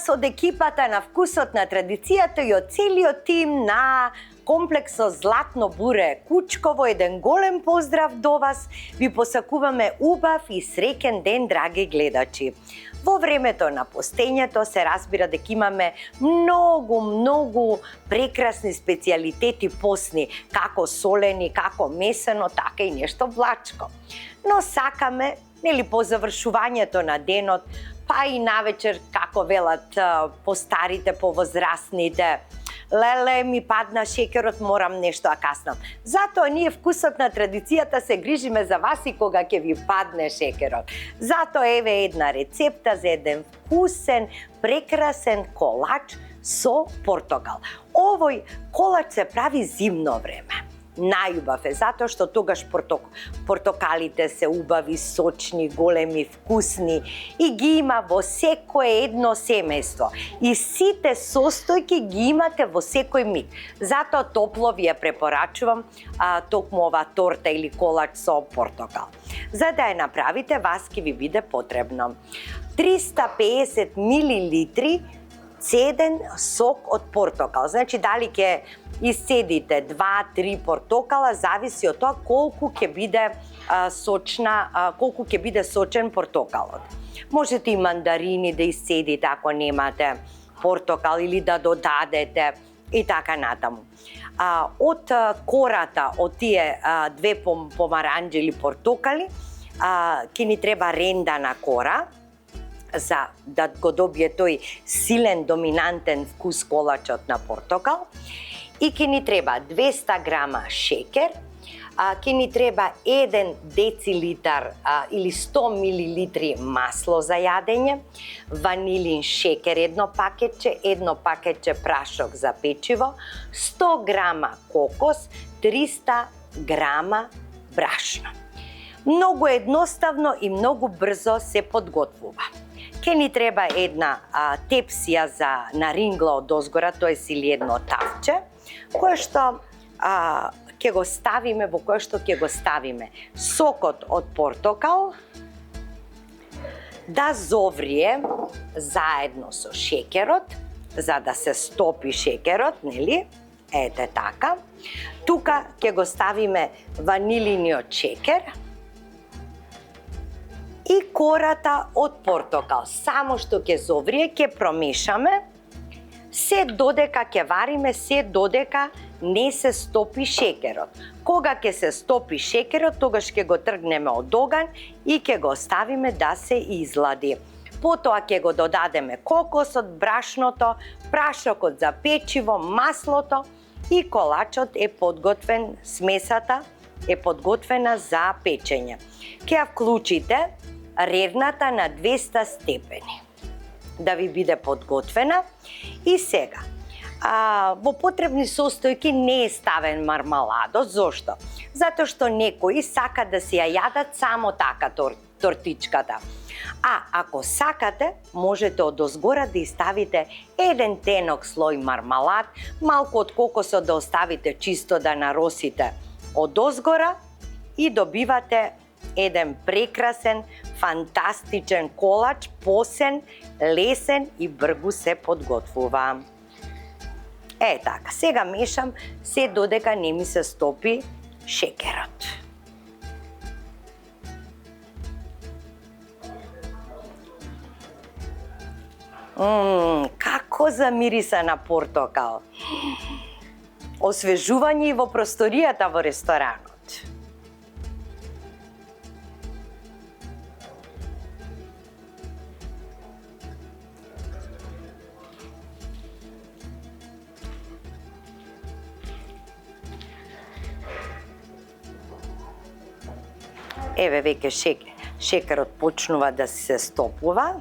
вас од екипата на Вкусот на традицијата и од целиот тим на комплексот Златно буре Кучково, еден голем поздрав до вас. Ви посакуваме убав и среќен ден, драги гледачи. Во времето на постењето се разбира дека имаме многу прекрасни специјалитети постни, како солени, како месено, така и нешто влачко. Но сакаме, нели, по завршувањето на денот, па и навечер, како велат постарите, повозрастните, леле, ми падна шекерот, морам нешто да каснам. Затоа ние Вкусот на традицијата се грижиме за вас и кога ќе ви падне шекерот. Затоа еве една рецепта за еден вкусен, прекрасен колач со портокал. Овој колач се прави зимно време. Најубав е затоа што тогаш портокалите се убави, сочни, големи, вкусни и ги има во секое едно семејство. И сите состојки ги имате во секој миг. Затоа топло ви ја препорачувам токму ова торта или колач со портокал. За да ја направите, вас ќе ви биде потребно 350 милилитри цеден сок од портокал. Значи, дали ќе исцедите 2-3 портокала, зависи од тоа колку ќе биде сочен портокалот. Можете и мандарини да исцедите ако немате портокал или да додадете и така натаму. Од кората од тие две помаранџи или портокали ќе ни треба рендана кора, за да го добие тој силен, доминантен вкус колачот на портокал. И ќе ни треба 200 грама шекер, ќе ни треба 1 децилитар или 100 милилитри масло за јадење, ванилин шекер едно пакетче прашок за печиво, 100 грама кокос, 300 грама брашно. Многу едноставно и многу брзо се подготвува. Ке ни треба една тепсија за нарингла од озгора, тоест или едно тавче, кое што ќе го ставиме, во кое што ќе го ставиме сокот од портокал да зоврие заедно со шекерот, за да се стопи шекерот, нели? Ете така. Тука ќе го ставиме ванилиниот шекер и кората од портокал. Само што ќе зоврие, ќе промешаме, се додека ќе вариме, се додека не се стопи шекерот. Кога ќе се стопи шекерот, тогаш ќе го тргнеме од оган и ќе го оставиме да се излади. Потоа ќе го додадеме кокосот, брашното, прашокот за печиво, маслото и колачот е подготвен, смесата е подготвена за печење. Ќе ја вклучите ревната на 200 степени да ви биде подготвена. И сега, во потребни состојки не е ставен мармаладо. Зошто? Затоа што некои сакат да си ја јадат само така тортичката. Ако сакате, можете од озгора да ставите еден тенок слој мармалад, малку од кокосот да оставите чисто да наросите од озгора и добивате еден прекрасен, фантастичен колач, посен, лесен и бргу се подготвува. Така, сега мешам се додека не ми се стопи шекерот. Како замириса на портокал. Освежување и во просторијата во ресторанот. Еве веќе шекерот почнува да се стопува.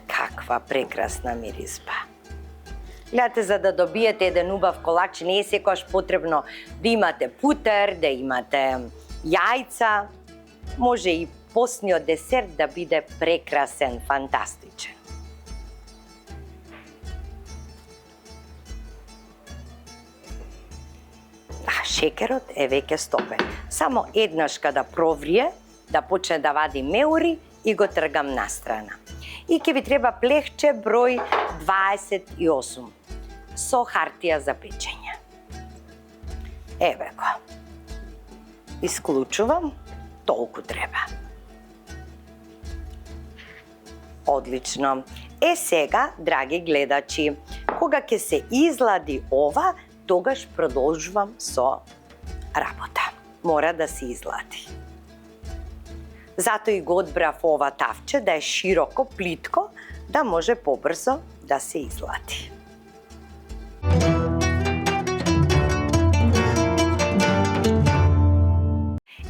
Каква прекрасна мирисба. Гледате, за да добиете еден убав колач, не е секогаш потребно да имате путер, да имате јајца. Може и постниот десерт да биде прекрасен, фантастичен. Шекерот е веќе стопен. Само еднаш када проврие, да почне да вади меури и го тргам настрана. И ќе ви треба плехче број 28 со хартија за печење. Еве го. Исклучувам, толку треба. Одлично. Сега, драги гледачи, кога ќе се излади ова, тогаш продолжувам со работа. Мора да се излади. Затоа и го одбрав ова тавче да е широко, плитко, да може побрзо да се излади.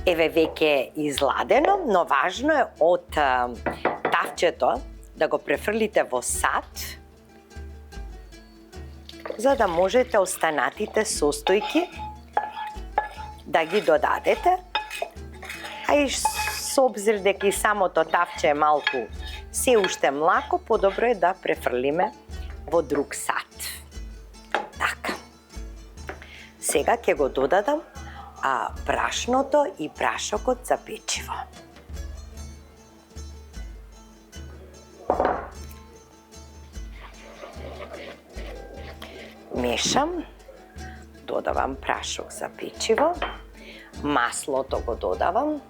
Еве веќе изладено, но важно е од тавчето да го префрлите во сад, за да можете останатите состојки да ги додадете, а и со обзир дека и самото тавче е малку се уште млако, подобро е да префрлиме во друг сад. Така. Сега ќе го додадам брашното и прашокот за печиво. Мешам, додавам прашок за печиво, маслото го додавам,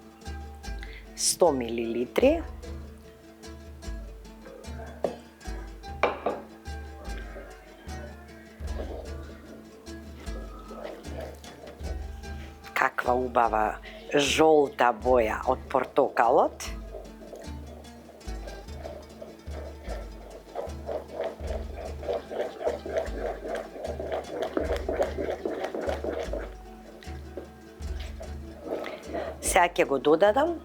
100 мл, каква убава жолта боја од портокалот. Сега ќе го додадам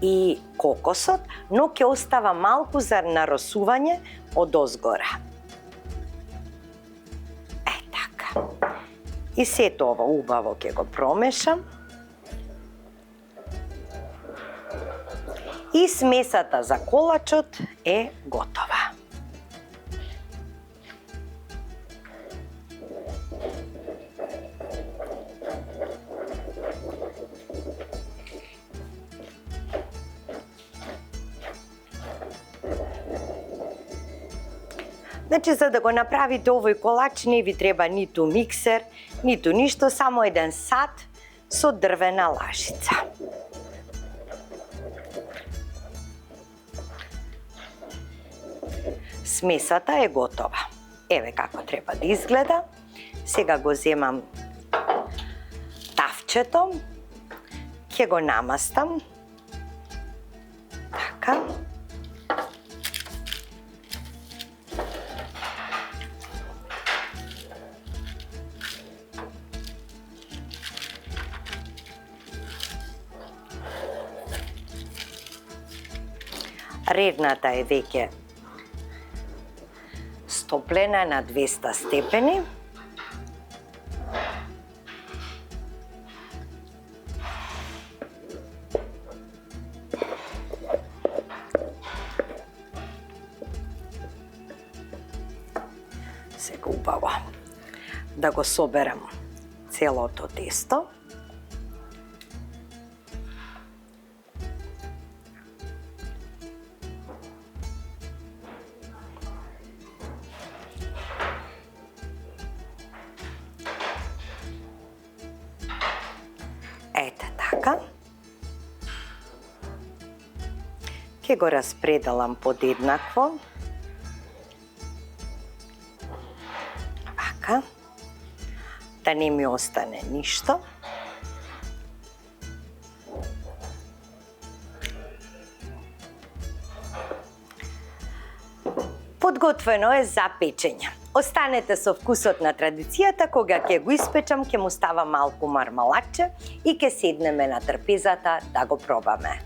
и кокосот, но ќе остава малку за наросување од озгора. Така. И сето ова убаво ќе го промешам. И смесата за колачот е готова. Значи, за да го направите овој колач, не ви треба ниту миксер, ниту ништо, само еден сад со дрвена лажица. Смесата е готова. Еве како треба да изгледа. Сега го земам тавчето, ќе го намастам. Така. Редната е веќе стоплена на 200 степени. Сега убаво да го соберам целото тесто. Ете така. Ќе го распределам подеднакво. Вака. Да не ми остане ништо. Подготвено е за печење. Останете со вкусот на традицијата, кога ќе го испечам, ќе му ставам малку мармалаче и ќе седнеме на трпезата да го пробаме.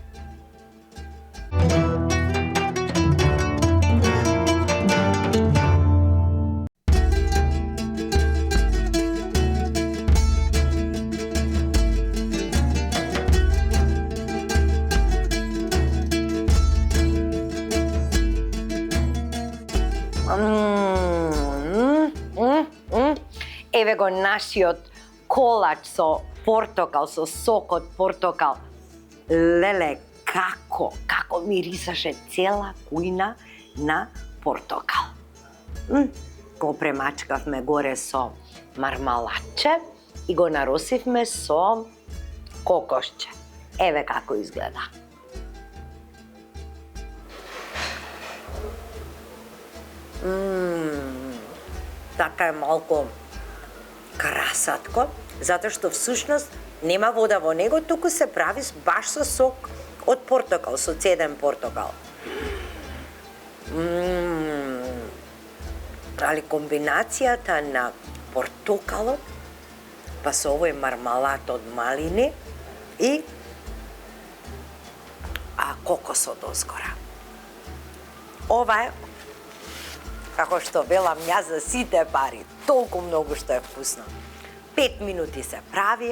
Еве го нашиот колач со портокал, со сок од портокал. Леле, како мирисаше цела кујна на портокал. Го премачкавме горе со мармалаче и го наросивме со кокосче. Еве како изгледа. Така е малку красатко, затоа што всушност нема вода во него, туку се прави баш со сок од портокал, со цеден портокал. Али комбинацијата на портокалот, па со овој мармалат од малини и кокосот оскора. Ова е, како што велам јас, за сите пари, толку многу што е вкусно. 5 минути се прави,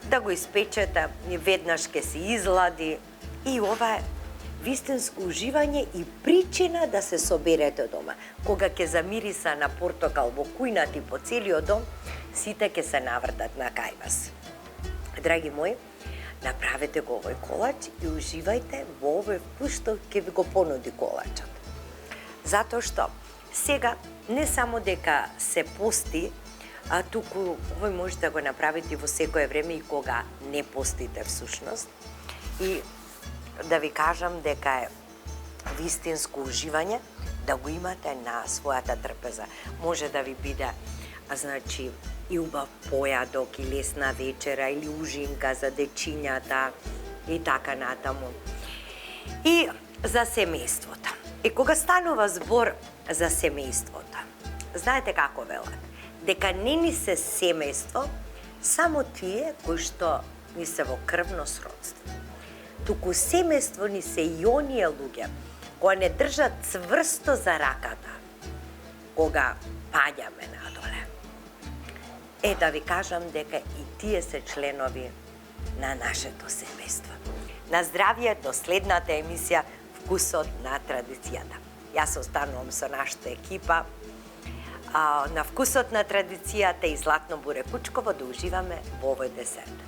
да го испечете, веднаш ке се излади и ова е вистинско уживање и причина да се соберете дома. Кога ќе замириса на портокал во кујната и по целиот дом, сите ќе се навртат на кај вас. Драги мои, направете го овој колач и уживајте во овој вкус што ќе ви го понуди колачот. Затоа што сега не само дека се пости, а туку овој може да го направите во секое време и кога не постите всушност. И да ви кажам дека е вистинско уживање да го имате на својата трпеза. Може да ви биде, значи, и убав појадок, и лесна вечера, или ужинка за дечињата и така натаму. И за семејството. И кога станува збор за семејството, знаете како велат? Дека не ни се семејство само тие кои што ни се во крвно сродство. Туку семејство ни се и оние луѓе кои не држат цврсто за раката кога паѓаме надоле. Да ви кажам дека и тие се членови на нашето семејство. На здравје до следната емисија Вкусот на традицијата. Јас останувам со нашата екипа на Вкусот на традицијата и Златно буре кучково да уживаме во овој десерт.